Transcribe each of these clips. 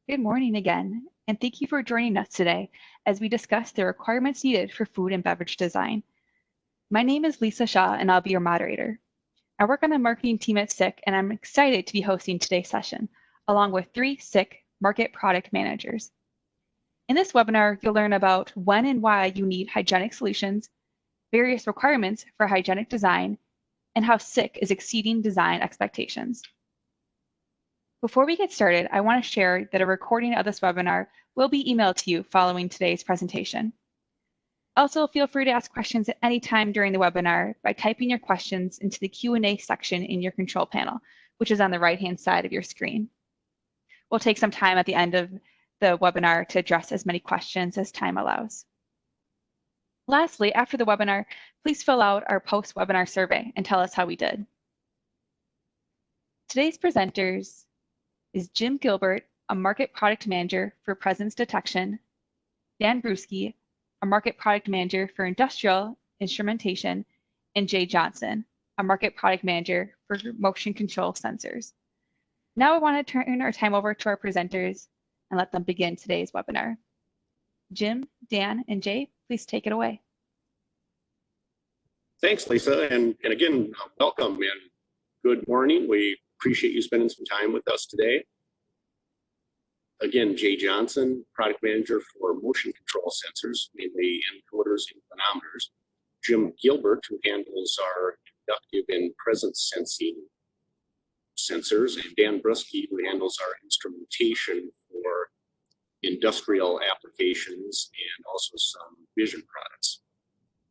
Good morning again, and thank you for joining us today as we discuss the requirements needed for food and beverage design. My name is Lisa Shaw, and I'll be your moderator. I work on the marketing team at SICK, and I'm excited to be hosting today's session, along with 3 SICK market product managers. In this webinar, you'll learn about when and why you need hygienic solutions, various requirements for hygienic design, and how SICK is exceeding design expectations. Before we get started, I want to share that a recording of this webinar will be emailed to you following today's presentation. Also, feel free to ask questions at any time during the webinar by typing your questions into the Q&A section in your control panel, which is on the right-hand side of your screen. We'll take some time at the end of the webinar to address as many questions as time allows. Lastly, after the webinar, please fill out our post-webinar survey and tell us how we did. Today's presenters is Jim Gilbert, a market product manager for presence detection, Dan Bruschi, a market product manager for industrial instrumentation, and Jay Johnson, a market product manager for motion control sensors. Now I want to turn our time over to our presenters and let them begin today's webinar. Jim, Dan, and Jay, please take it away. Thanks, Lisa, and again, welcome and good morning. We appreciate you spending some time with us today. Again, Jay Johnson, product manager for motion control sensors, mainly encoders and manometers. Jim Gilbert, who handles our inductive and presence sensing sensors, and Dan Bruschi, who handles our instrumentation for industrial applications and also some vision products.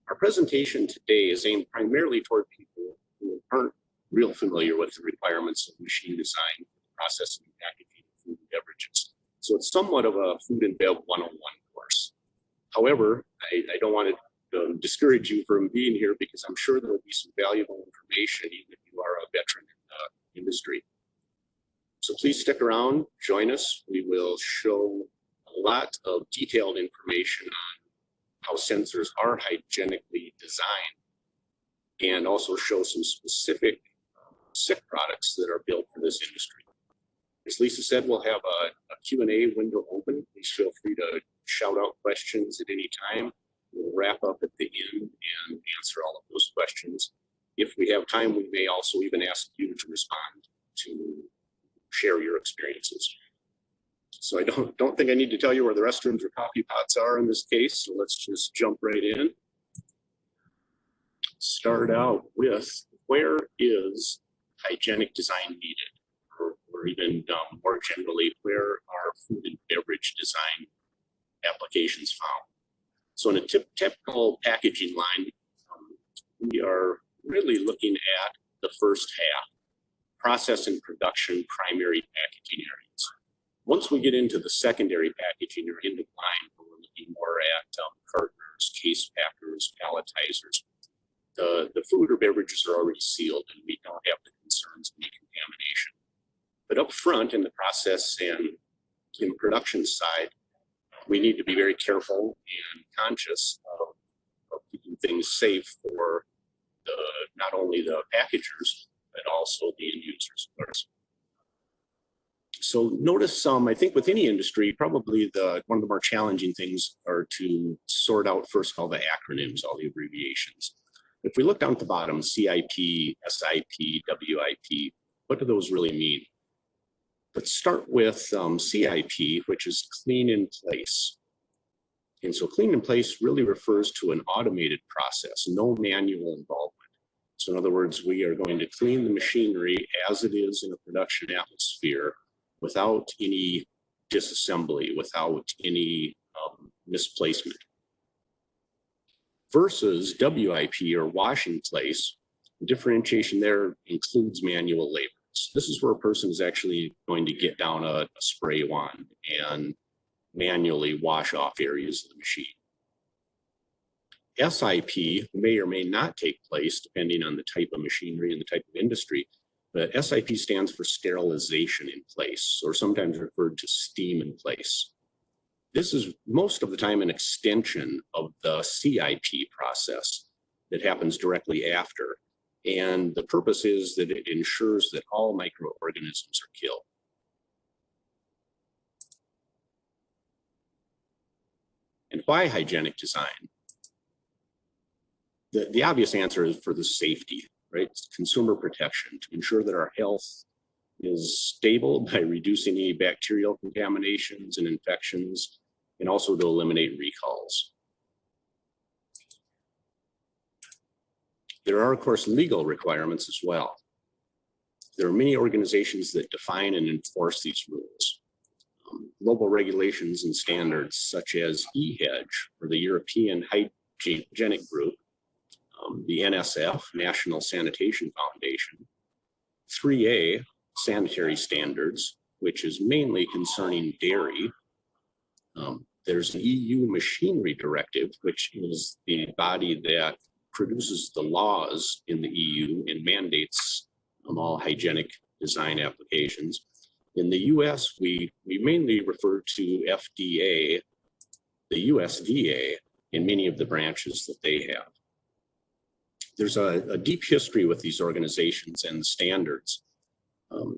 Our presentation today is aimed primarily toward people who aren't real familiar with the requirements of machine design, processing, and packaging of food and beverages. So it's somewhat of a food and bev 101 course. However, I don't want to discourage you from being here because I'm sure there will be some valuable information even if you are a veteran in the industry. So please stick around, join us. We will show a lot of detailed information on how sensors are hygienically designed and also show some specific SICK products that are built for this industry. As Lisa said, we'll have a Q&A window open. Please feel free to shout out questions at any time. We'll wrap up at the end and answer all of those questions. If we have time, we may also even ask you to respond to share your experiences. So I don't think I need to tell you where the restrooms or coffee pots are in this case, so let's just jump right in. Start out with, where is hygienic design needed? Or even more generally, where are food and beverage design applications found? So in a typical packaging line, we are really looking at the first half, process and production primary packaging areas. Once we get into the secondary packaging or end of line, we're looking more at cartoners, case packers, palletizers. The food or beverages are already sealed and we don't have the concerns of decontamination. But up front in the process and in production side, we need to be very careful and conscious of keeping things safe for not only the packagers, but also the end users, of course. So notice I think with any industry, probably one of the more challenging things are to sort out, first of all, the acronyms, all the abbreviations. If we look down at the bottom, CIP, SIP, WIP, what do those really mean? Let's start with CIP, which is clean in place. And so clean in place really refers to an automated process, no manual involvement. So in other words, we are going to clean the machinery as it is in a production atmosphere without any disassembly, without any misplacement. Versus WIP, or wash in place, the differentiation there includes manual labor. This is where a person is actually going to get down a spray wand and manually wash off areas of the machine. SIP may or may not take place depending on the type of machinery and the type of industry, but SIP stands for sterilization in place, or sometimes referred to steam in place. This is most of the time an extension of the CIP process that happens directly after. And the purpose is that it ensures that all microorganisms are killed. And why hygienic design? The obvious answer is for the safety, right? It's consumer protection to ensure that our health is stable by reducing any bacterial contaminations and infections, and also to eliminate recalls. There are, of course, legal requirements as well. There are many organizations that define and enforce these rules. Global regulations and standards such as EHEG, or the European Hygienic Group, the NSF, National Sanitation Foundation, 3A, sanitary standards, which is mainly concerning dairy. There's the EU Machinery Directive, which is the body that produces the laws in the EU and mandates all hygienic design applications. In the US, we mainly refer to FDA, the USDA, and many of the branches that they have. There's a deep history with these organizations and standards.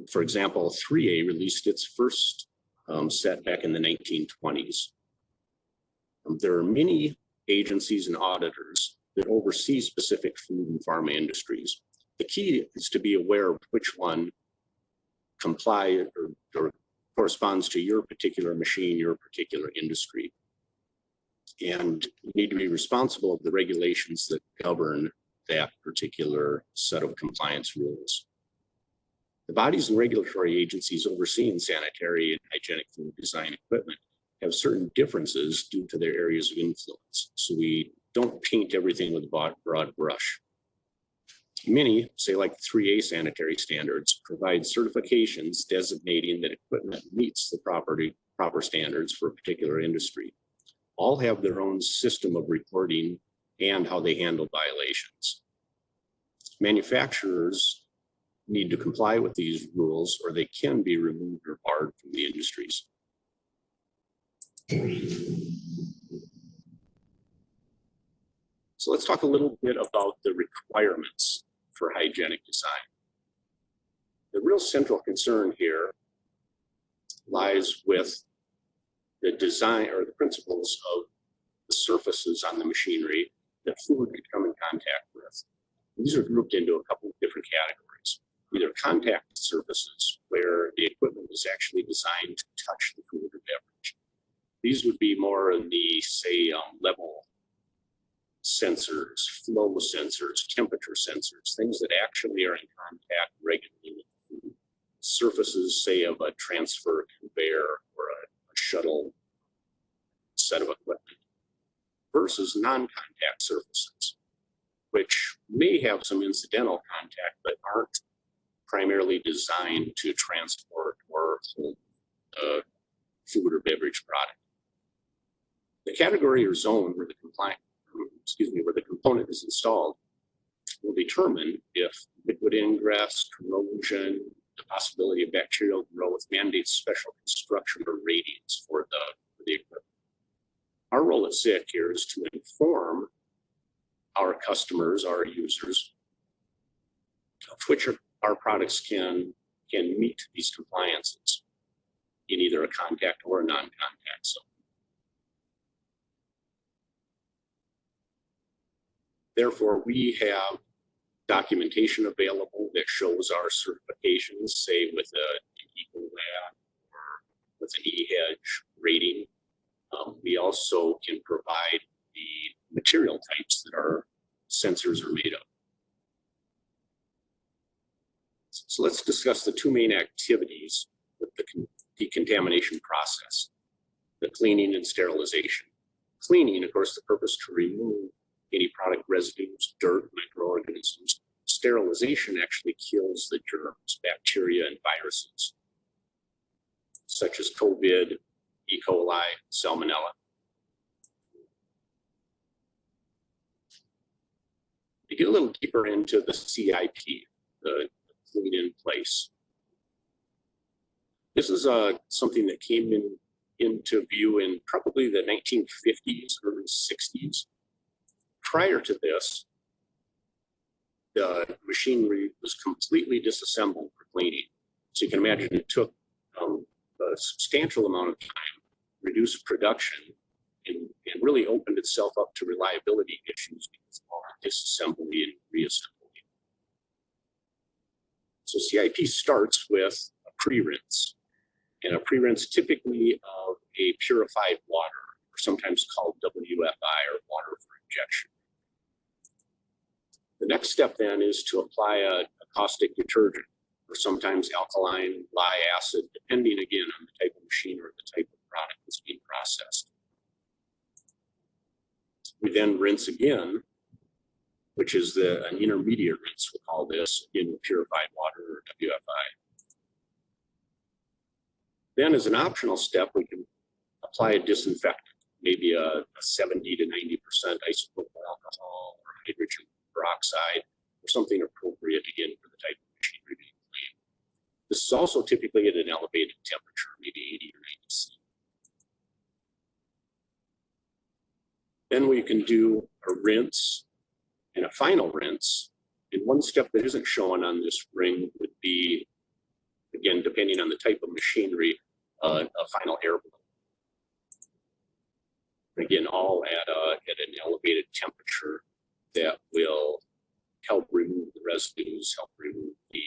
For example, 3A released its first set back in the 1920s. There are many agencies and auditors that oversee specific food and pharma industries. The key is to be aware of which one comply or corresponds to your particular machine, your particular industry. And you need to be responsible of the regulations that govern that particular set of compliance rules. The bodies and regulatory agencies overseeing sanitary and hygienic food design equipment have certain differences due to their areas of influence. So we don't paint everything with a broad brush. Many, say like 3A sanitary standards, provide certifications designating that equipment meets the proper standards for a particular industry. All have their own system of reporting and how they handle violations. Manufacturers need to comply with these rules or they can be removed or barred from the industries. So let's talk a little bit about the requirements for hygienic design. The real central concern here lies with the design or the principles of the surfaces on the machinery that food could come in contact with. These are grouped into a couple of different categories. Either contact surfaces, where the equipment is actually designed to touch the food or beverage. These would be more in the, say, level sensors, flow sensors, temperature sensors, things that actually are in contact regularly with the food. Surfaces, say, of a transfer conveyor or a shuttle set of equipment, versus non-contact surfaces, which may have some incidental contact but aren't primarily designed to transport or hold food or beverage product. The category or zone where the component is installed will determine if liquid ingress, corrosion, the possibility of bacterial growth mandates special construction or ratings for the equipment. Our role at SICK here is to inform our customers, our users, of which our products can meet these compliances in either a contact or a non-contact zone. Therefore, we have documentation available that shows our certifications, say with an EcoLab or with an EHEG rating. We also can provide the material types that our sensors are made of. So let's discuss the two main activities with the decontamination process, the cleaning and sterilization. Cleaning, of course, the purpose to remove any product residues, dirt, microorganisms. Sterilization actually kills the germs, bacteria, and viruses, such as COVID, E. coli, salmonella. To get a little deeper into the CIP, the clean in place. This is something that came into view in probably the 1950s, early 60s. Prior to this, the machinery was completely disassembled for cleaning. So you can imagine it took a substantial amount of time, reduced production, and really opened itself up to reliability issues because of all the disassembly and reassembly. So CIP starts with a pre-rinse, and a pre-rinse typically of a purified water, or sometimes called WFI, or water for injection. The next step then is to apply a caustic detergent, or sometimes alkaline lye acid, depending again on the type of machine or the type of product that's being processed. We then rinse again, which is an intermediate rinse, we'll call this, again with purified water or WFI. Then as an optional step, we can apply a disinfectant, maybe a 70 to 90% isopropyl alcohol or hydrogen peroxide, or something appropriate again for the type of machinery being cleaned. This is also typically at an elevated temperature, maybe 80 or 90 C. Then we can do a rinse and a final rinse. And one step that isn't shown on this ring would be, again, depending on the type of machinery, a final air blow. Again, all at an elevated temperature that will help remove the residues, help remove the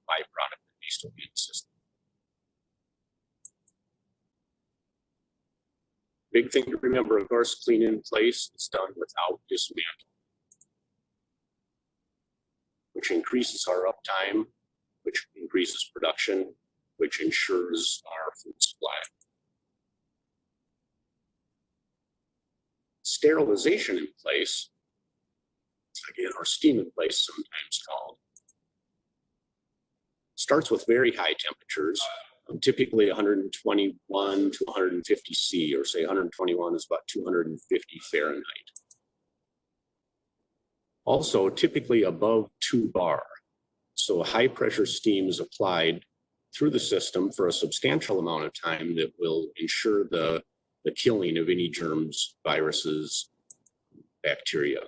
byproduct that may still be in the system. Big thing to remember, of course, clean in place is done without dismantling, which increases our uptime, which increases production, which ensures our food supply. Sterilization in place, again, or steam in place sometimes called, starts with very high temperatures, typically 121 to 150 C, or say 121 is about 250 Fahrenheit. Also, typically above 2 bar. So high pressure steam is applied through the system for a substantial amount of time that will ensure the killing of any germs, viruses, bacteria.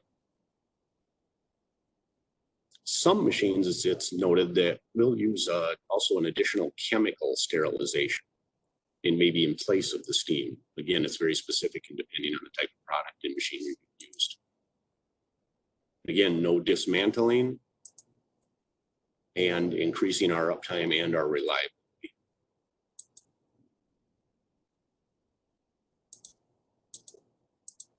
Some machines, it's noted, that will use also an additional chemical sterilization, and maybe in place of the steam. Again, it's very specific and depending on the type of product and machinery used. Again, no dismantling, and increasing our uptime and our reliability.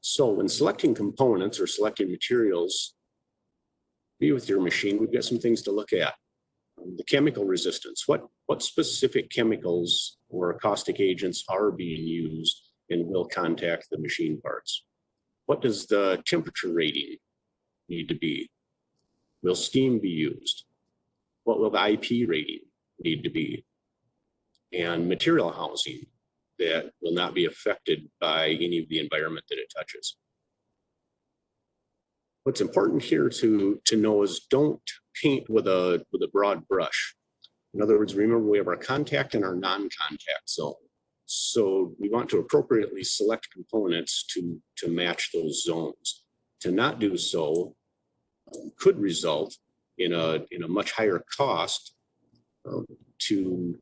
So when selecting components or selecting materials, be with your machine, we've got some things to look at. The chemical resistance, what specific chemicals or caustic agents are being used and will contact the machine parts? What does the temperature rating need to be? Will steam be used? What will the IP rating need to be? And material housing that will not be affected by any of the environment that it touches. What's important here to know is don't paint with a broad brush. In other words, remember we have our contact and our non-contact zone. So we want to appropriately select components to match those zones. To not do so could result in a much higher cost to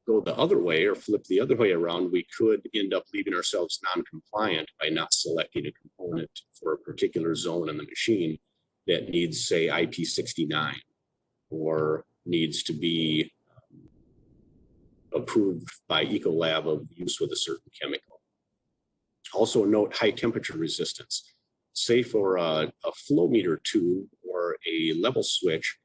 go the other way or flip the other way around. We could end up leaving ourselves non-compliant by not selecting a component for a particular zone in the machine that needs, say, IP69 or needs to be approved by Ecolab of use with a certain chemical. Also note high temperature resistance. Say for a flow meter tube or a level switch,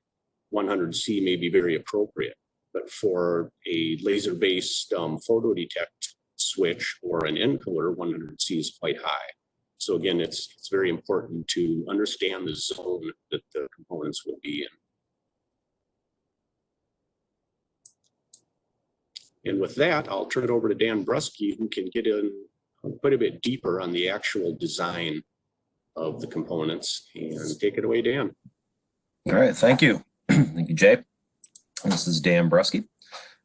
100 C may be very appropriate. But for a laser-based photo detect switch or an encoder, 100 C is quite high. So again, it's very important to understand the zone that the components will be in. And with that, I'll turn it over to Dan Brusky, who can get in quite a bit deeper on the actual design of the components. And take it away, Dan. All right, thank you. Thank you, Jay. This is Dan Brusky.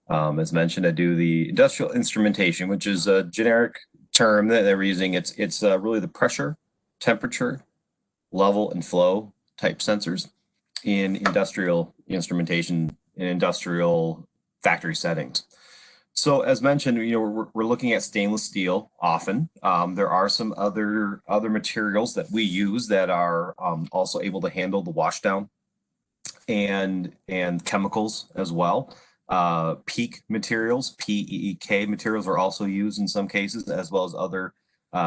As mentioned, I do the industrial instrumentation, which is a generic term that they're using. It's really the pressure, temperature, level, and flow type sensors in industrial instrumentation in industrial factory settings. So as mentioned, we're looking at stainless steel often. There are some other materials that we use that are also able to handle the washdown and chemicals as well. PEEK materials, PEEK materials are also used in some cases, as well as other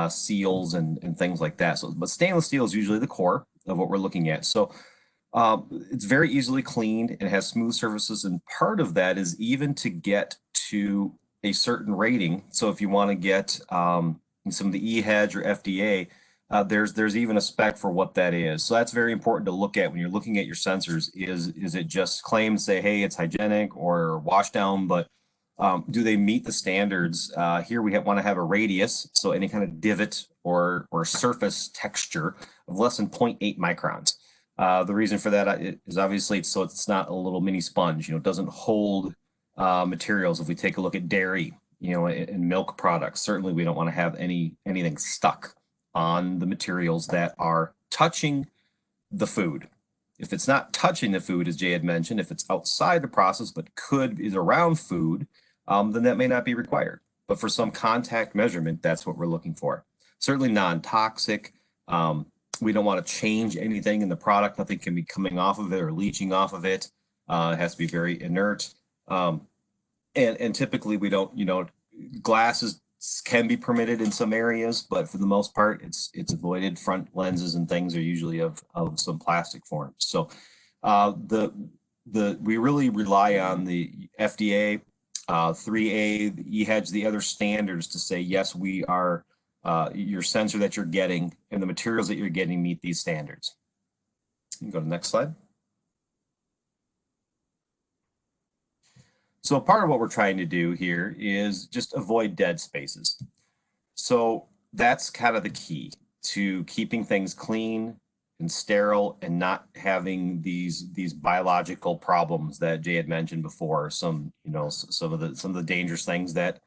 seals and things like that. So, but stainless steel is usually the core of what we're looking at. So it's very easily cleaned and has smooth surfaces, and part of that is even to get to a certain rating. So if you want to get some of the EHEG or FDA, there's even a spec for what that is. So that's very important to look at when you're looking at your sensors. Is it just claims say, hey, it's hygienic or washdown, but do they meet the standards? Here we want to have a radius, so any kind of divot or surface texture of less than 0.8 microns. The reason for that is obviously so it's not a little mini sponge. It doesn't hold materials. If we take a look at dairy, and milk products, certainly we don't want to have anything stuck on the materials that are touching the food. If it's not touching the food, as Jay had mentioned, if it's outside the process but is around food, then that may not be required. But for some contact measurement, that's what we're looking for. Certainly non-toxic. We don't want to change anything in the product. Nothing can be coming off of it or leaching off of it. It has to be very inert. And typically we don't, glasses can be permitted in some areas, but for the most part, it's avoided. Front lenses and things are usually of some plastic form. So we really rely on the FDA, 3A, the EHEG, the other standards to say, yes, we are, your sensor that you're getting and the materials that you're getting meet these standards. You can go to the next slide. So part of what we're trying to do here is just avoid dead spaces. So that's kind of the key to keeping things clean and sterile and not having these biological problems that Jay had mentioned before. Some of the dangerous things that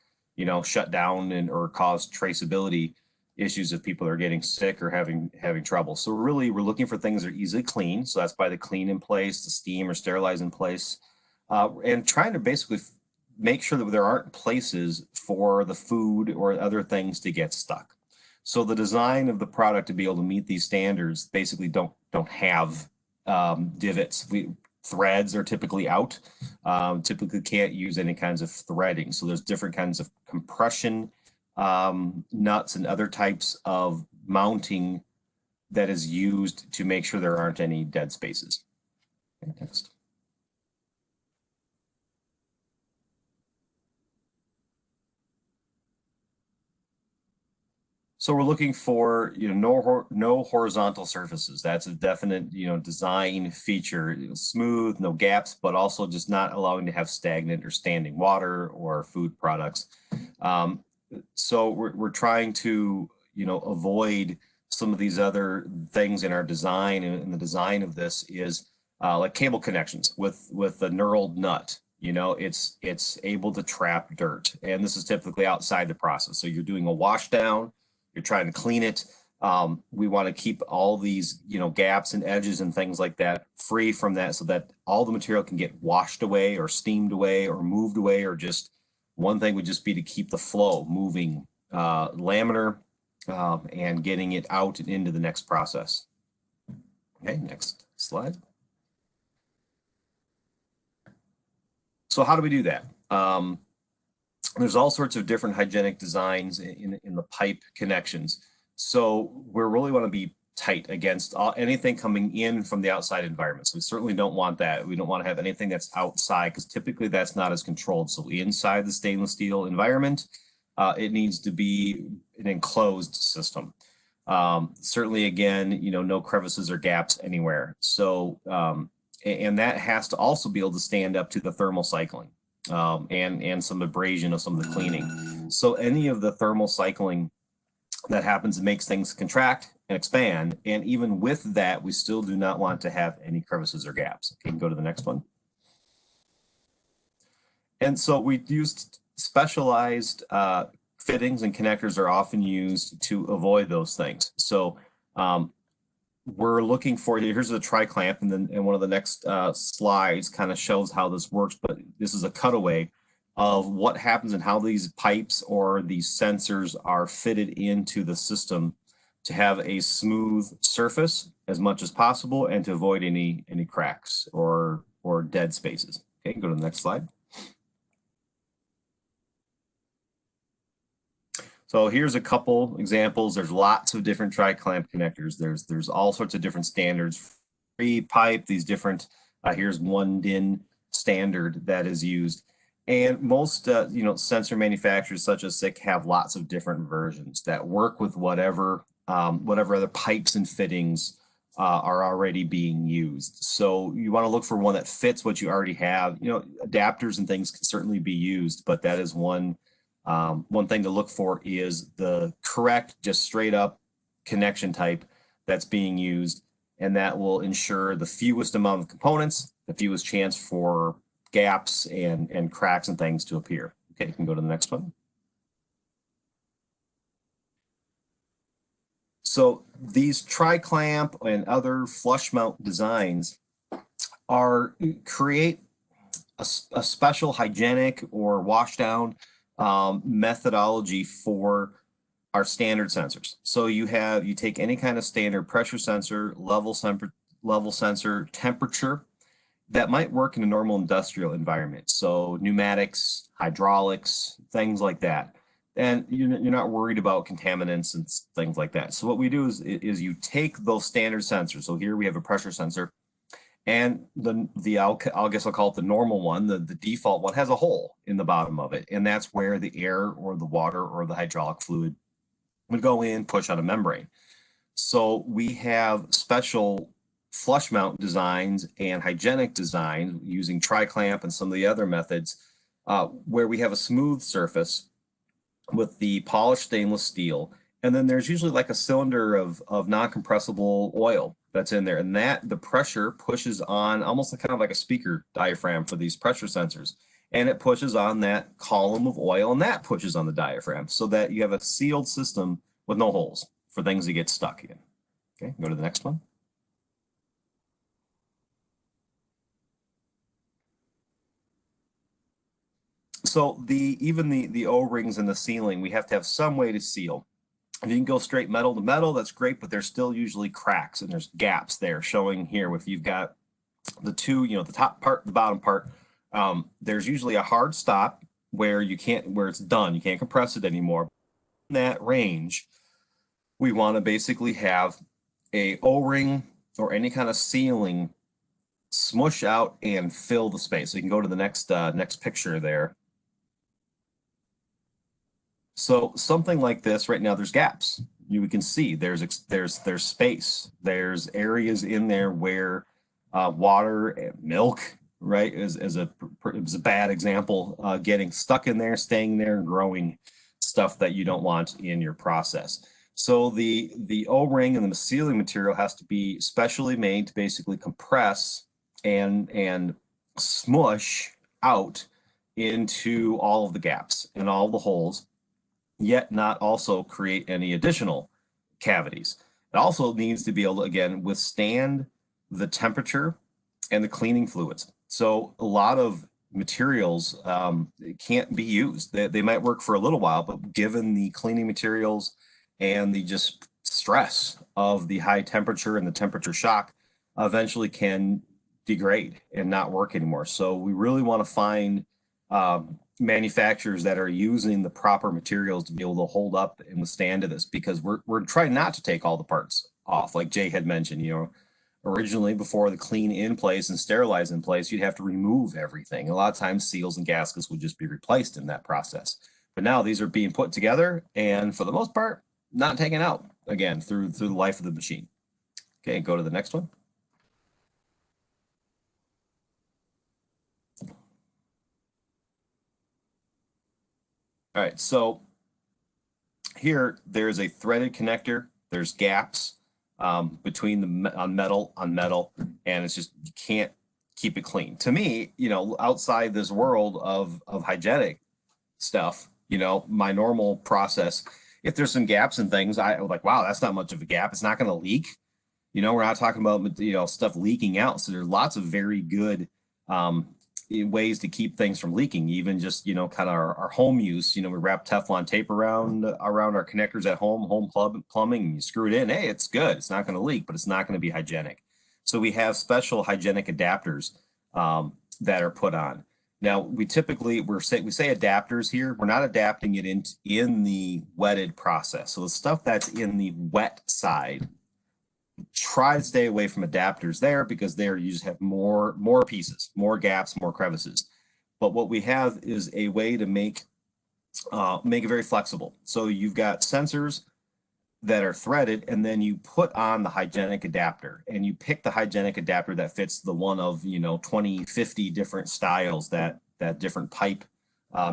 shut down or cause traceability issues if people are getting sick or having trouble. So we're looking for things that are easily clean. So that's by the clean in place, the steam or sterilize in place. And trying to basically make sure that there aren't places for the food or other things to get stuck. So the design of the product to be able to meet these standards basically don't have divots. Threads are typically out. Typically can't use any kinds of threading. So there's different kinds of compression nuts and other types of mounting that is used to make sure there aren't any dead spaces. Okay, next. So we're looking for no horizontal surfaces. That's a definite design feature. Smooth, no gaps, but also just not allowing to have stagnant or standing water or food products. So we're trying to avoid some of these other things in our design, and the design of this is like cable connections with a knurled nut. It's able to trap dirt, and this is typically outside the process. So you're doing a wash down. You're trying to clean it. We want to keep all these, gaps and edges and things like that free from that, so that all the material can get washed away or steamed away or moved away, or just one thing would just be to keep the flow moving, laminar, and getting it out and into the next process. Okay, next slide. So how do we do that? There's all sorts of different hygienic designs in the pipe connections. So we really want to be tight against anything coming in from the outside environment. So we certainly don't want that. We don't want to have anything that's outside, because typically that's not as controlled. So inside the stainless steel environment, it needs to be an enclosed system. Certainly, again, no crevices or gaps anywhere. So, and that has to also be able to stand up to the thermal cycling. And some abrasion of some of the cleaning. So any of the thermal cycling that happens makes things contract and expand. And even with that, we still do not want to have any crevices or gaps. Okay, go to the next one. And so we used specialized fittings, and connectors are often used to avoid those things. So we're looking for, here's the tri-clamp, and then one of the next slides kind of shows how this works, but this is a cutaway of what happens and how these pipes or these sensors are fitted into the system to have a smooth surface as much as possible and to avoid any cracks or dead spaces. Okay, go to the next slide. So here's a couple examples. There's lots of different tri-clamp connectors. There's all sorts of different standards. Free pipe, these different, here's one DIN standard that is used. And most sensor manufacturers such as SICK have lots of different versions that work with whatever other pipes and fittings are already being used. So you want to look for one that fits what you already have. Adapters and things can certainly be used, but that is one thing to look for is the correct, just straight up connection type that's being used. And that will ensure the fewest amount of components, the fewest chance for gaps and cracks and things to appear. Okay, you can go to the next one. So these tri-clamp and other flush mount designs create a special hygienic or washdown methodology for our standard sensors. So you take any kind of standard pressure sensor, level sensor, temperature that might work in a normal industrial environment. So pneumatics, hydraulics, things like that. And you're not worried about contaminants and things like that. So what we do is you take those standard sensors. So here we have a pressure sensor, and I guess I'll call it the normal one, the default one has a hole in the bottom of it. And that's where the air or the water or the hydraulic fluid would go in, push on a membrane. So we have special flush mount designs and hygienic design using tri-clamp and some of the other methods where we have a smooth surface with the polished stainless steel. And then there's usually like a cylinder of non-compressible oil that's in there. And the pressure pushes on almost kind of like a speaker diaphragm for these pressure sensors. And it pushes on that column of oil, and that pushes on the diaphragm so that you have a sealed system with no holes for things to get stuck in. Okay, go to the next one. So even the O-rings in the ceiling, we have to have some way to seal. If you can go straight metal to metal, that's great, but there's still usually cracks and there's gaps there showing here. If you've got the two, the top part, the bottom part, there's usually a hard stop where it's done. You can't compress it anymore. In that range, we want to basically have a O-ring or any kind of sealing smush out and fill the space. So you can go to the next picture there. So something like this right now, there's gaps. You can see there's space. There's areas in there where water and milk, right, is a bad example, getting stuck in there, staying there, and growing stuff that you don't want in your process. So the O-ring and the sealing material has to be specially made to basically compress and smush out into all of the gaps and all the holes, yet not also create any additional cavities. It also needs to be able to, again, withstand the temperature and the cleaning fluids. So a lot of materials can't be used. They might work for a little while, but given the cleaning materials and the just stress of the high temperature and the temperature shock, eventually can degrade and not work anymore. So we really want to find manufacturers that are using the proper materials to be able to hold up and withstand to this, because we're trying not to take all the parts off. Like Jay had mentioned, originally before the clean in place and sterilize in place, you'd have to remove everything. A lot of times seals and gaskets would just be replaced in that process. But now these are being put together and for the most part, not taken out again through the life of the machine. Okay, go to the next one. All right, so here there's a threaded connector. There's gaps between on metal, and it's just, you can't keep it clean. To me, outside this world of hygienic stuff, my normal process, if there's some gaps and things, I was like, wow, that's not much of a gap. It's not going to leak. We're not talking about stuff leaking out. So there's lots of very good ways to keep things from leaking, even just, you know, kind of our home use. You know, we wrap Teflon tape around our connectors at home plumbing, and you screw it in. Hey, it's good. It's not going to leak, but it's not going to be hygienic. So we have special hygienic adapters that are put on. Now, we say adapters here. We're not adapting it in the wetted process. So the stuff that's in the wet side, try to stay away from adapters there, because there you just have more pieces, more gaps, more crevices. But what we have is a way to make it very flexible. So you've got sensors that are threaded, and then you put on the hygienic adapter, and you pick the hygienic adapter that fits the one of, you know, 20, 50 different styles that different pipe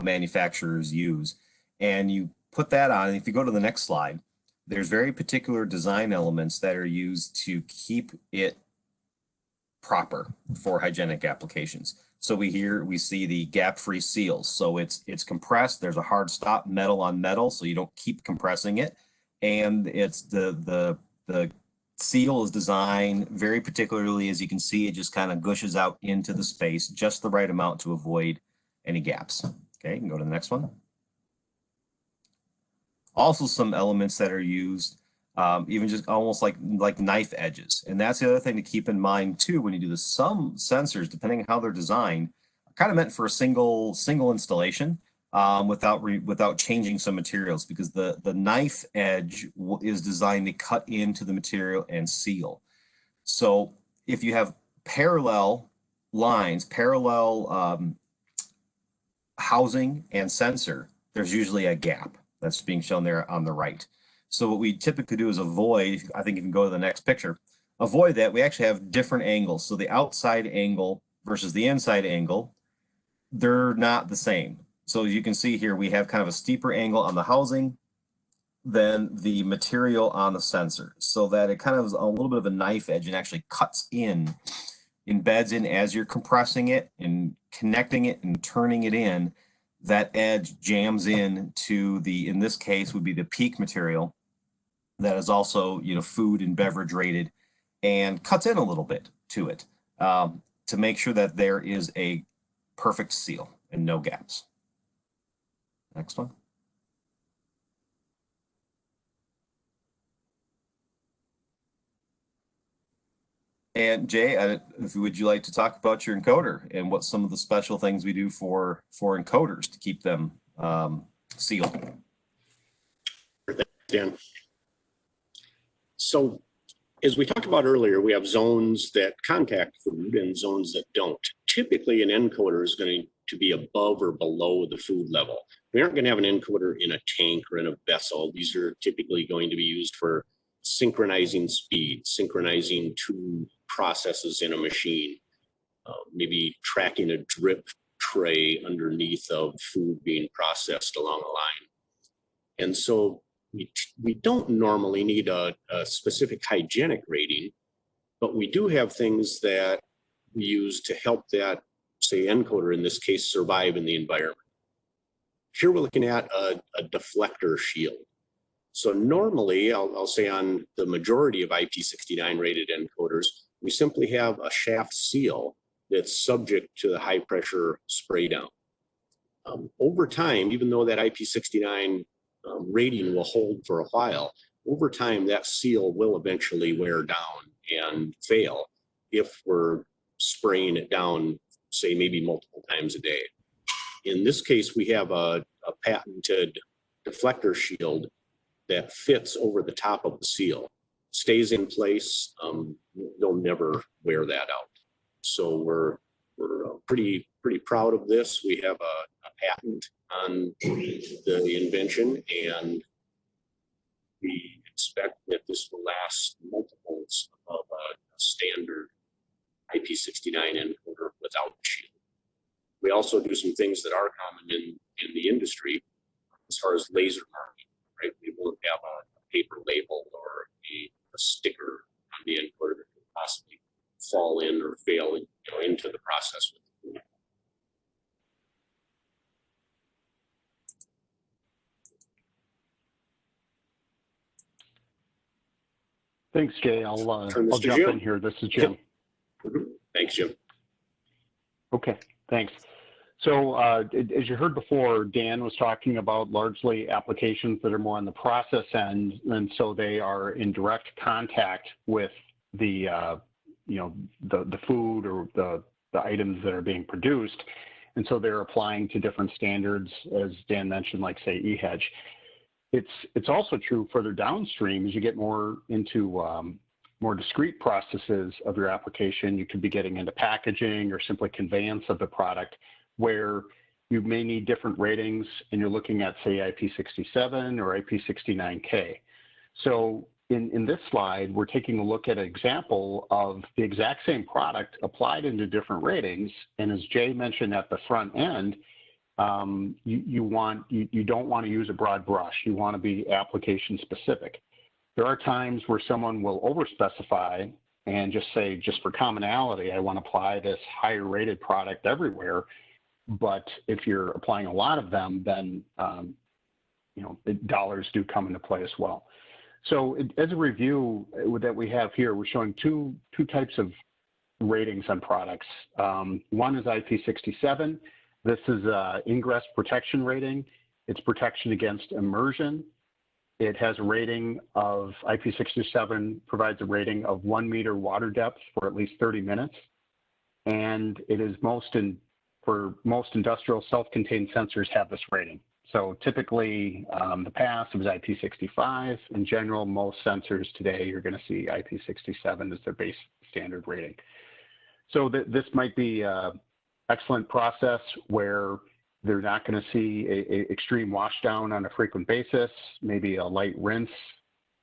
manufacturers use. And you put that on, and if you go to the next slide, there's very particular design elements that are used to keep it proper for hygienic applications. So we see the gap-free seals. So it's compressed. There's a hard stop, metal on metal, so you don't keep compressing it. And it's the seal is designed very particularly, as you can see, it just kind of gushes out into the space, just the right amount to avoid any gaps. Okay, you can go to the next one. Also, some elements that are used, even just almost like knife edges. And that's the other thing to keep in mind too when you do this. Some sensors, depending on how they're designed, are kind of meant for a single installation without changing some materials, because the knife edge is designed to cut into the material and seal. So if you have parallel lines, housing and sensor, there's usually a gap. That's being shown there on the right. So what we typically do is avoid, I think you can go to the next picture, avoid that. We actually have different angles. So the outside angle versus the inside angle, they're not the same. So as you can see here, we have kind of a steeper angle on the housing than the material on the sensor, so that it kind of is a little bit of a knife edge and actually cuts in, embeds in as you're compressing it and connecting it and turning it in. That edge jams in to the, in this case would be the PEEK material that is also, you know, food and beverage rated, and cuts in a little bit to it to make sure that there is a perfect seal and no gaps. Next one. And Jay, would you like to talk about your encoder and what some of the special things we do for encoders to keep them sealed? Thanks, Dan. So as we talked about earlier, we have zones that contact food and zones that don't. Typically, an encoder is going to be above or below the food level. We aren't going to have an encoder in a tank or in a vessel. These are typically going to be used for synchronizing speed, synchronizing two processes in a machine, maybe tracking a drip tray underneath of food being processed along a line. And so we don't normally need a specific hygienic rating, but we do have things that we use to help that, say, encoder in this case, survive in the environment. Here we're looking at a deflector shield. So normally, I'll say on the majority of IP69 rated encoders, we simply have a shaft seal that's subject to the high pressure spray down. Over time, even though that IP69 rating will hold for a while, over time that seal will eventually wear down and fail if we're spraying it down, say, maybe multiple times a day. In this case, we have a patented deflector shield that fits over the top of the seal, stays in place. They'll never wear that out. So we're pretty proud of this. We have a patent on the invention, and we expect that this will last multiples of a standard IP69 encoder without the shield. We also do some things that are common in the industry as far as laser marking, right? We won't have a paper label or a sticker on the encoder that could possibly fall in or fail into the process with the food. Thanks, Jay. I'll jump in here. This is Jim. Thanks, Jim. Okay. Thanks. So as you heard before, Dan was talking about largely applications that are more on the process end, and so they are in direct contact with the the food or the items that are being produced, and so they're applying to different standards, as Dan mentioned, like say EHEG. It's also true further downstream as you get more into more discrete processes of your application. You could be getting into packaging or simply conveyance of the product, where you may need different ratings, and you're looking at, say, IP67 or IP69K. So in this slide, we're taking a look at an example of the exact same product applied into different ratings. And as Jay mentioned at the front end, you don't want to use a broad brush. You want to be application specific. There are times where someone will overspecify and just say, just for commonality, I want to apply this higher rated product everywhere. But if you're applying a lot of them, then the dollars do come into play as well. So as a review that we have here, we're showing two types of ratings on products. One is IP67. This is Ingress Protection rating. It's protection against immersion. It has a rating of, IP67 provides a rating of 1 meter water depth for at least 30 minutes. And it is for most industrial self-contained sensors have this rating. So typically, the past, it was IP65. In general, most sensors today, you're going to see IP67 as their base standard rating. So this might be an excellent process where they're not going to see a extreme washdown on a frequent basis, maybe a light rinse.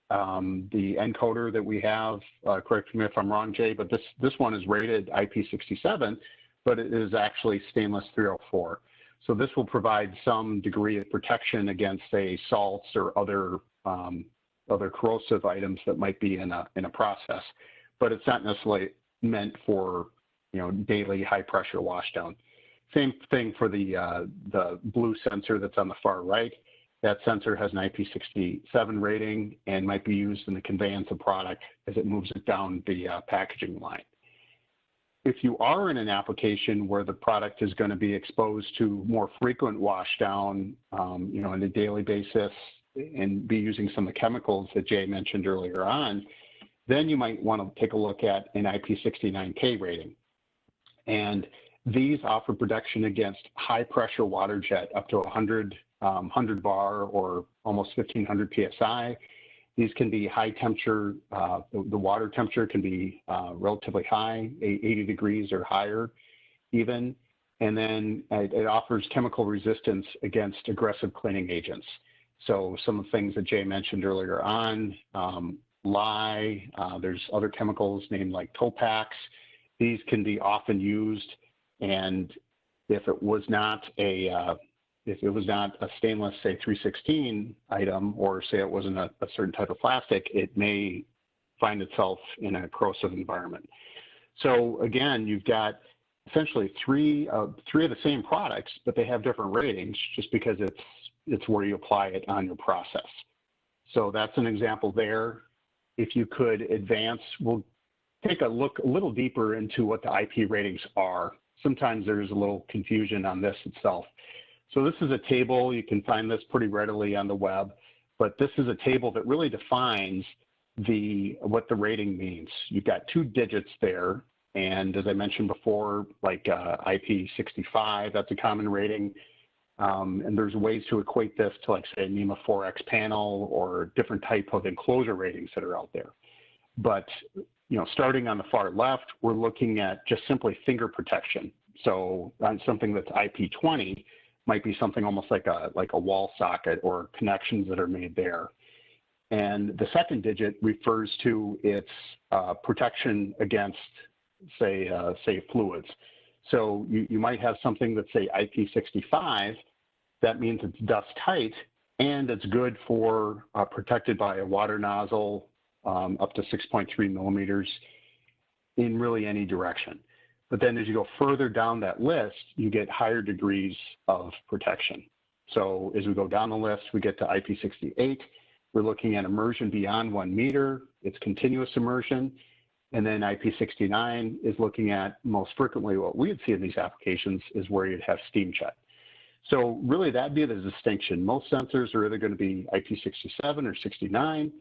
The encoder that we have, correct me if I'm wrong, Jay, but this one is rated IP67, but it is actually stainless 304. So this will provide some degree of protection against, say, salts or other corrosive items that might be in a process, but it's not necessarily meant for daily high pressure washdown. Same thing for the blue sensor that's on the far right. That sensor has an IP67 rating and might be used in the conveyance of product as it moves it down the packaging line. If you are in an application where the product is going to be exposed to more frequent washdown, on a daily basis, and be using some of the chemicals that Jay mentioned earlier on, then you might want to take a look at an IP69K rating. And these offer protection against high pressure water jet up to 100 bar or almost 1500 PSI. These can be high temperature, the water temperature can be relatively high, 80 degrees or higher even. And then it offers chemical resistance against aggressive cleaning agents. So some of the things that Jay mentioned earlier on, lye, there's other chemicals named like Topax. These can be often used, and if it was not a stainless, say, 316 item, or say it wasn't a certain type of plastic, it may find itself in a corrosive environment. So again, you've got essentially three of the same products, but they have different ratings just because it's where you apply it on your process. So that's an example there. If you could advance, we'll take a look a little deeper into what the IP ratings are. Sometimes there's a little confusion on this itself. So this is a table. You can find this pretty readily on the web, but this is a table that really defines what the rating means. You've got 2 digits there, and as I mentioned before, like IP65, that's a common rating. And there's ways to equate this to, like, say, a NEMA 4X panel or different type of enclosure ratings that are out there. But starting on the far left, we're looking at just simply finger protection. So on something that's IP20, might be something almost like a wall socket or connections that are made there. And the second digit refers to its protection against, say fluids. So you might have something that's, say, IP65. That means it's dust tight and it's good for protected by a water nozzle up to 6.3 millimeters in really any direction. But then as you go further down that list, you get higher degrees of protection. So as we go down the list, we get to IP68. We're looking at immersion beyond 1 meter. It's continuous immersion. And then IP69 is looking at most frequently what we would see in these applications is where you'd have steam jet. So really that'd be the distinction. Most sensors are either going to be IP67 or 69.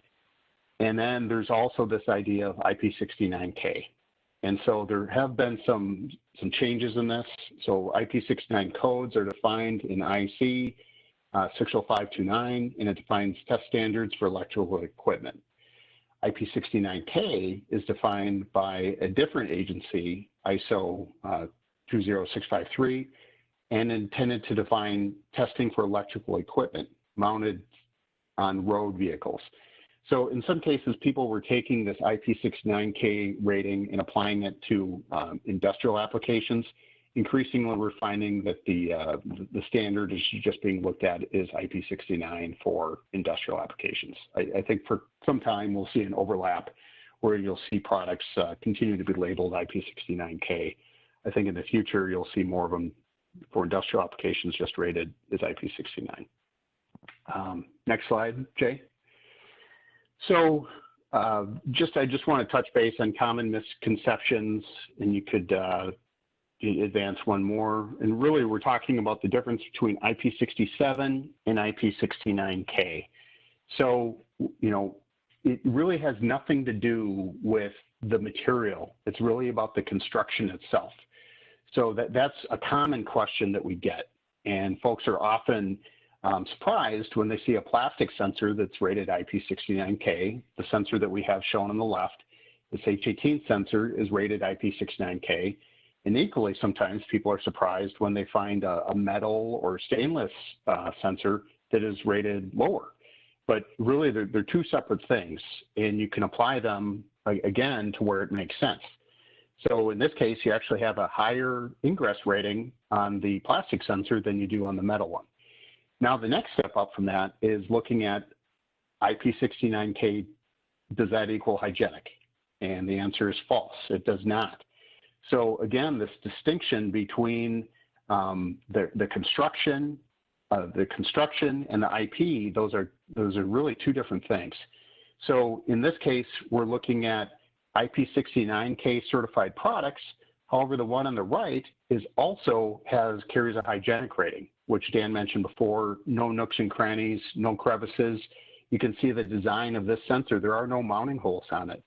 And then there's also this idea of IP69K. And so there have been some changes in this. So IP69 codes are defined in IC 60529, and it defines test standards for electrical equipment. IP69K is defined by a different agency, ISO 20653, and intended to define testing for electrical equipment mounted on road vehicles. So in some cases, people were taking this IP69K rating and applying it to industrial applications. Increasingly, we're finding that the standard is just being looked at is IP69 for industrial applications. I think for some time we'll see an overlap where you'll see products continue to be labeled IP69K. I think in the future you'll see more of them for industrial applications just rated as IP69. Next slide, Jay. So I just want to touch base on common misconceptions, and you could advance one more. And really, we're talking about the difference between IP67 and IP69K. So, you know, it really has nothing to do with the material. It's really about the construction itself. So that's a common question that we get. And folks are often surprised when they see a plastic sensor that's rated IP69K. The sensor that we have shown on the left, this H18 sensor, is rated IP69K. And equally, sometimes people are surprised when they find a metal or stainless sensor that is rated lower. But really, they're two separate things, and you can apply them, again, to where it makes sense. So in this case, you actually have a higher ingress rating on the plastic sensor than you do on the metal one. Now, the next step up from that is looking at IP69K, does that equal hygienic? And the answer is false, it does not. So again, this distinction between the construction and the IP, those are really two different things. So in this case, we're looking at IP69K certified products. However, the one on the right carries a hygienic rating, which Dan mentioned before, no nooks and crannies, no crevices. You can see the design of this sensor. There are no mounting holes on it.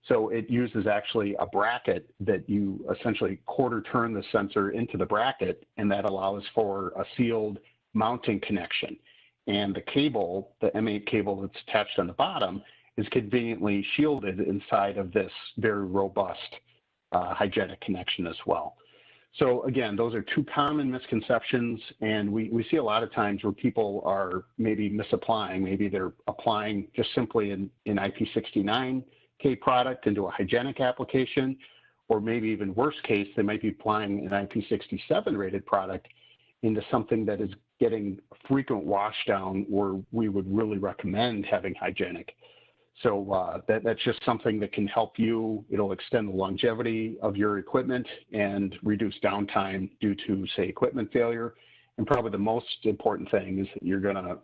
So it uses actually a bracket that you essentially quarter turn the sensor into the bracket, and that allows for a sealed mounting connection. And the cable, the M8 cable that's attached on the bottom, is conveniently shielded inside of this very robust hygienic connection as well. So again, those are two common misconceptions, and we see a lot of times where people are maybe misapplying. Maybe they're applying just simply an IP69K product into a hygienic application, or maybe even worst case, they might be applying an IP67 rated product into something that is getting frequent washdown where we would really recommend having hygienic. So that's just something that can help you. It'll extend the longevity of your equipment and reduce downtime due to, say, equipment failure. And probably the most important thing is that you're going to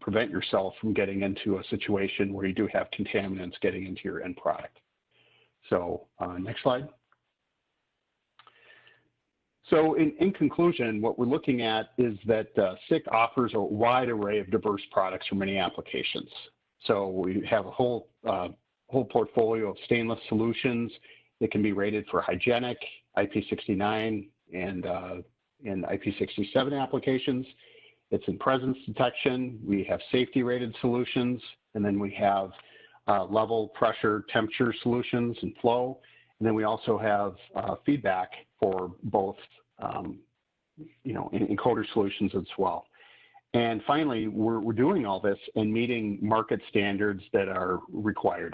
prevent yourself from getting into a situation where you do have contaminants getting into your end product. So next slide. So in conclusion, what we're looking at is that SICK offers a wide array of diverse products for many applications. So we have a whole portfolio of stainless solutions that can be rated for hygienic, IP69, and IP67 applications. It's in presence detection. We have safety rated solutions, and then we have level, pressure, temperature solutions and flow. And then we also have feedback for both, encoder solutions as well. And finally, we're doing all this and meeting market standards that are required.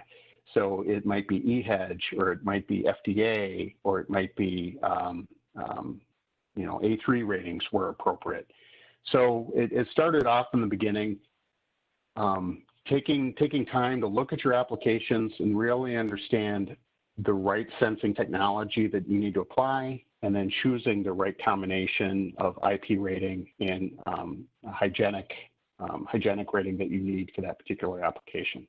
So it might be EHEDGE, or it might be FDA, or it might be A3 ratings where appropriate. So it started off in the beginning, taking time to look at your applications and really understand the right sensing technology that you need to apply, and then choosing the right combination of IP rating and hygienic rating that you need for that particular application.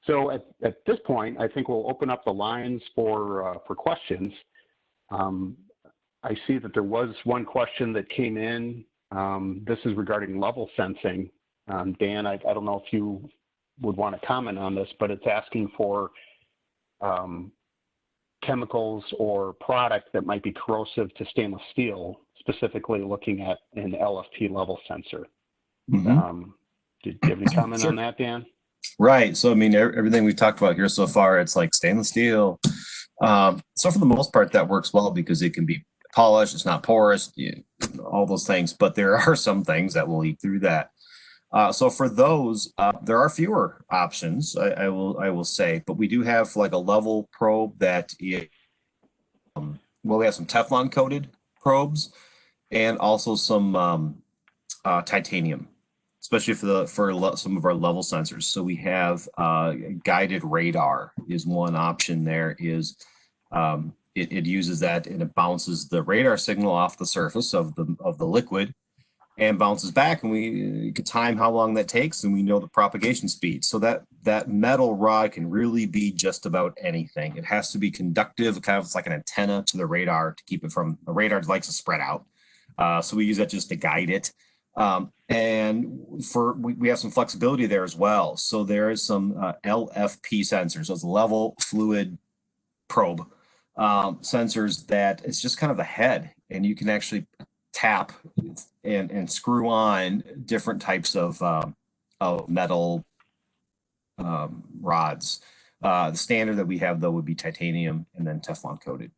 So at this point, I think we'll open up the lines for questions. I see that there was one question that came in. This is regarding level sensing. Dan, I don't know if you would want to comment on this, but it's asking for chemicals or product that might be corrosive to stainless steel, specifically looking at an LFP level sensor. Mm-hmm. Do you have any comment Sure. on that, Dan? Right. So, I mean, everything we've talked about here so far, it's like stainless steel. So for the most part, that works well because it can be polished. It's not porous, all those things. But there are some things that will eat through that. So for those, there are fewer options, I will say. But we do have like a level probe that well, we have some Teflon coated probes and also some titanium, especially for some of our level sensors. So we have guided radar is one option. There is it uses that and it bounces the radar signal off the surface of the liquid and bounces back, and we can time how long that takes, and we know the propagation speed. So that metal rod can really be just about anything. It has to be conductive, kind of like an antenna to the radar to keep it from the radar likes to spread out. So we use that just to guide it. And we have some flexibility there as well. So there is some LFP sensors, those level fluid probe sensors that it's just kind of a head, and you can actually tap and screw on different types of metal rods. The standard that we have though would be titanium and then Teflon coated.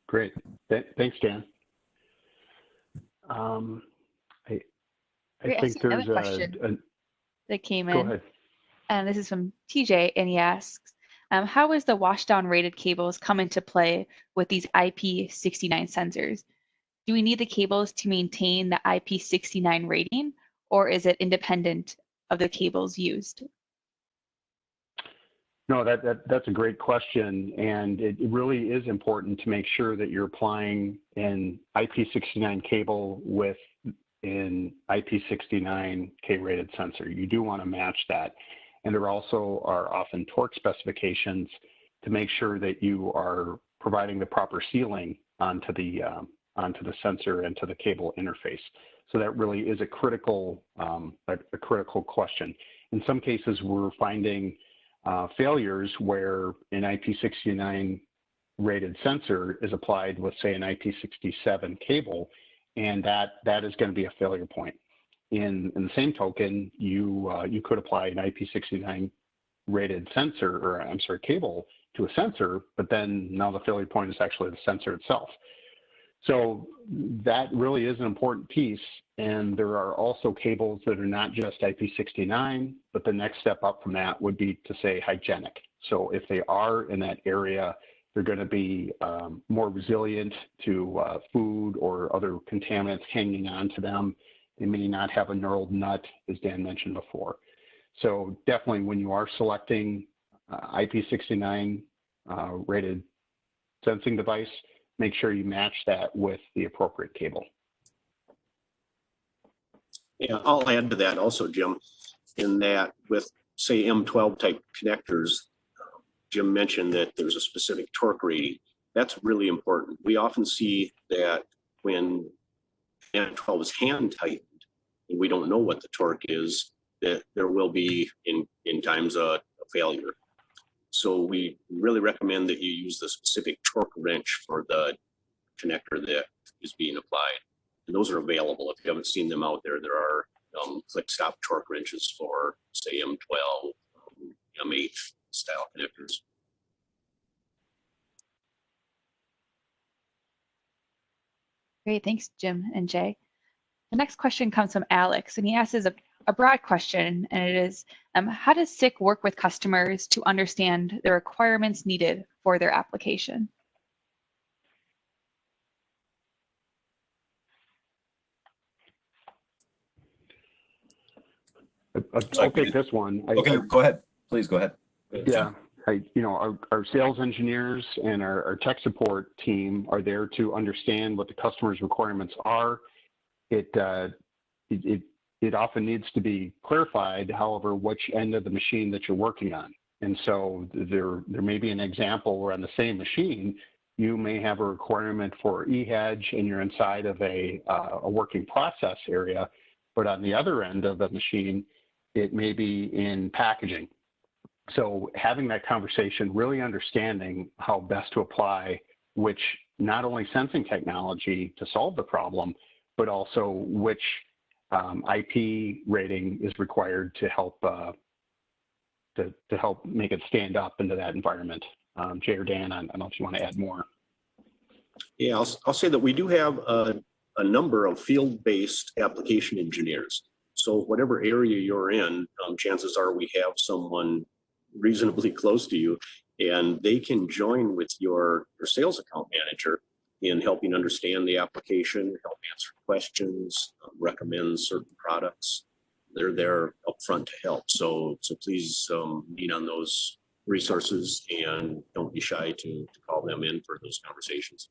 Great, thanks, Dan. I think there's a question that came in. Go ahead. And this is from TJ, and he asks, how is the washdown rated cables come into play with these IP69 sensors? Do we need the cables to maintain the IP69 rating, or is it independent of the cables used? No, that's a great question, and it really is important to make sure that you're applying an IP69 cable with an IP69 K-rated sensor. You do want to match that, and there also are often torque specifications to make sure that you are providing the proper sealing onto the sensor and to the cable interface. So that really is a critical question. In some cases, we're finding failures where an IP69 rated sensor is applied with, say, an IP67 cable, and that is going to be a failure point. In the same token, you could apply an IP69 rated sensor, or I'm sorry, cable to a sensor, but then now the failure point is actually the sensor itself. So that really is an important piece, and there are also cables that are not just IP69, but the next step up from that would be to say hygienic. So if they are in that area, they're going to be more resilient to food or other contaminants hanging on to them. They may not have a knurled nut, as Dan mentioned before. So definitely when you are selecting IP69 rated sensing device, make sure you match that with the appropriate cable. Yeah, I'll add to that also, Jim, in that with, say, M12 type connectors, Jim mentioned that there's a specific torque rating. That's really important. We often see that when M12 is hand tightened and we don't know what the torque is, that there will be in times a failure. So we really recommend that you use the specific torque wrench for the connector that is being applied. And those are available. If you haven't seen them out there, there are click stop torque wrenches for, say, M12, M8 style connectors. Great, thanks, Jim and Jay. The next question comes from Alex, and he asks a broad question, and it is, how does SICK work with customers to understand the requirements needed for their application? I'll take this one. Okay, go ahead. Please go ahead. Yeah, our sales engineers and our tech support team are there to understand what the customer's requirements are. It it often needs to be clarified, however, which end of the machine that you're working on. And so there may be an example where on the same machine, you may have a requirement for EHEDGE and you're inside of a working process area, but on the other end of the machine, it may be in packaging. So having that conversation, really understanding how best to apply which not only sensing technology to solve the problem, but also which IP rating is required to help make it stand up into that environment. Jay or Dan, I don't know if you want to add more. Yeah, I'll say that we do have a number of field-based application engineers. So whatever area you're in, chances are we have someone reasonably close to you, and they can join with your sales account manager in helping understand the application, help answer questions, recommend certain products. They're there up front to help. So please lean on those resources and don't be shy to call them in for those conversations.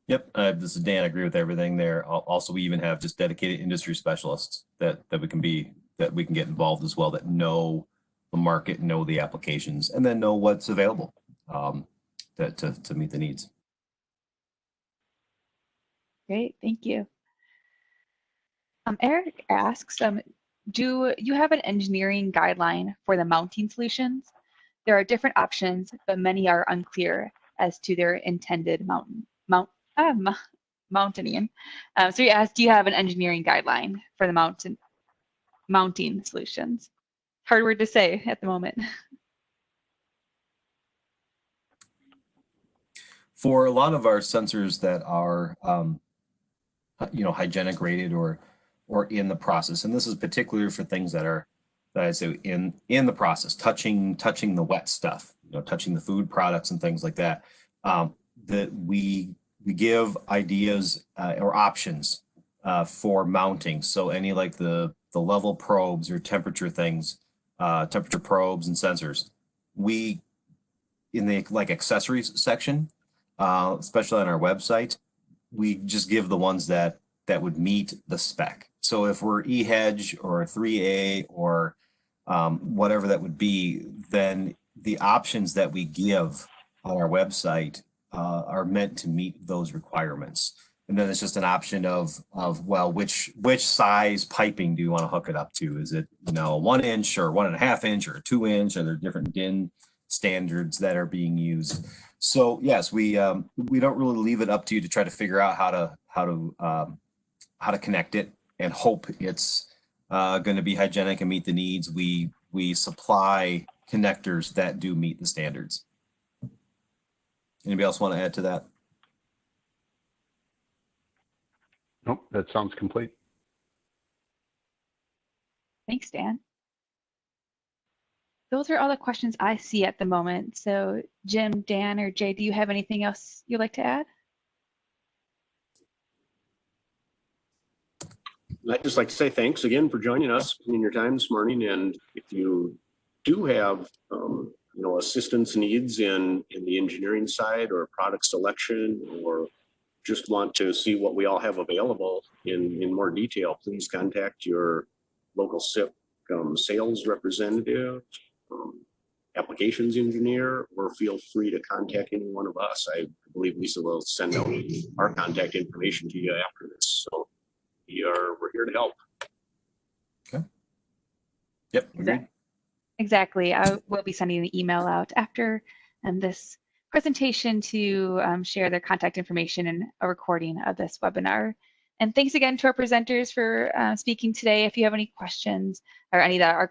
Yep, this is Dan. I agree with everything there. Also, we even have just dedicated industry specialists that we can get involved as well, that know the market, know the applications, and then know what's available to meet the needs. Great, thank you. Eric asks, do you have an engineering guideline for the mounting solutions? There are different options, but many are unclear as to their intended mountaining. So he asked, do you have an engineering guideline for the mounting solutions? Hard word to say at the moment. For a lot of our sensors that are, hygienic rated or in the process, and this is particularly for things that I say in the process, touching the wet stuff, touching the food products and things like that, that we give ideas or options for mounting. So any like the level probes or temperature things, temperature probes and sensors, we in the like accessories section, especially on our website, we just give the ones that would meet the spec. So if we're EHEDGE or 3A or whatever that would be, then the options that we give on our website are meant to meet those requirements. And then it's just an option of well, which size piping do you want to hook it up to? Is it 1 inch or 1.5 inch or 2 inch? Are there different DIN standards that are being used? So yes, we don't really leave it up to you to try to figure out how to connect it and hope it's going to be hygienic and meet the needs. We supply connectors that do meet the standards. Anybody else want to add to that? Nope, that sounds complete. Thanks, Dan. Those are all the questions I see at the moment. So Jim, Dan, or Jay, do you have anything else you'd like to add? I'd just like to say thanks again for joining us in your time this morning. And if you do have assistance needs in the engineering side or product selection, or just want to see what we all have available in more detail, please contact your local SIP sales representative, applications engineer, or feel free to contact any one of us. I believe Lisa will send out our contact information to you after this. So we're here to help. Okay. Yep. Agreed. Exactly. I will be sending an email out after this presentation to share their contact information and a recording of this webinar. And thanks again to our presenters for speaking today. If you have any questions or any that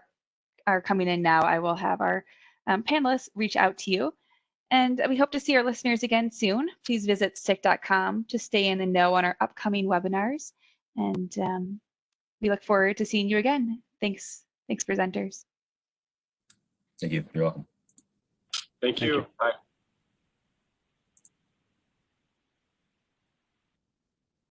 are coming in now, I will have our panelists reach out to you. And we hope to see our listeners again soon. Please visit SIC.com to stay in the know on our upcoming webinars. And we look forward to seeing you again. Thanks, presenters. Thank you. You're welcome. Thank you. Bye.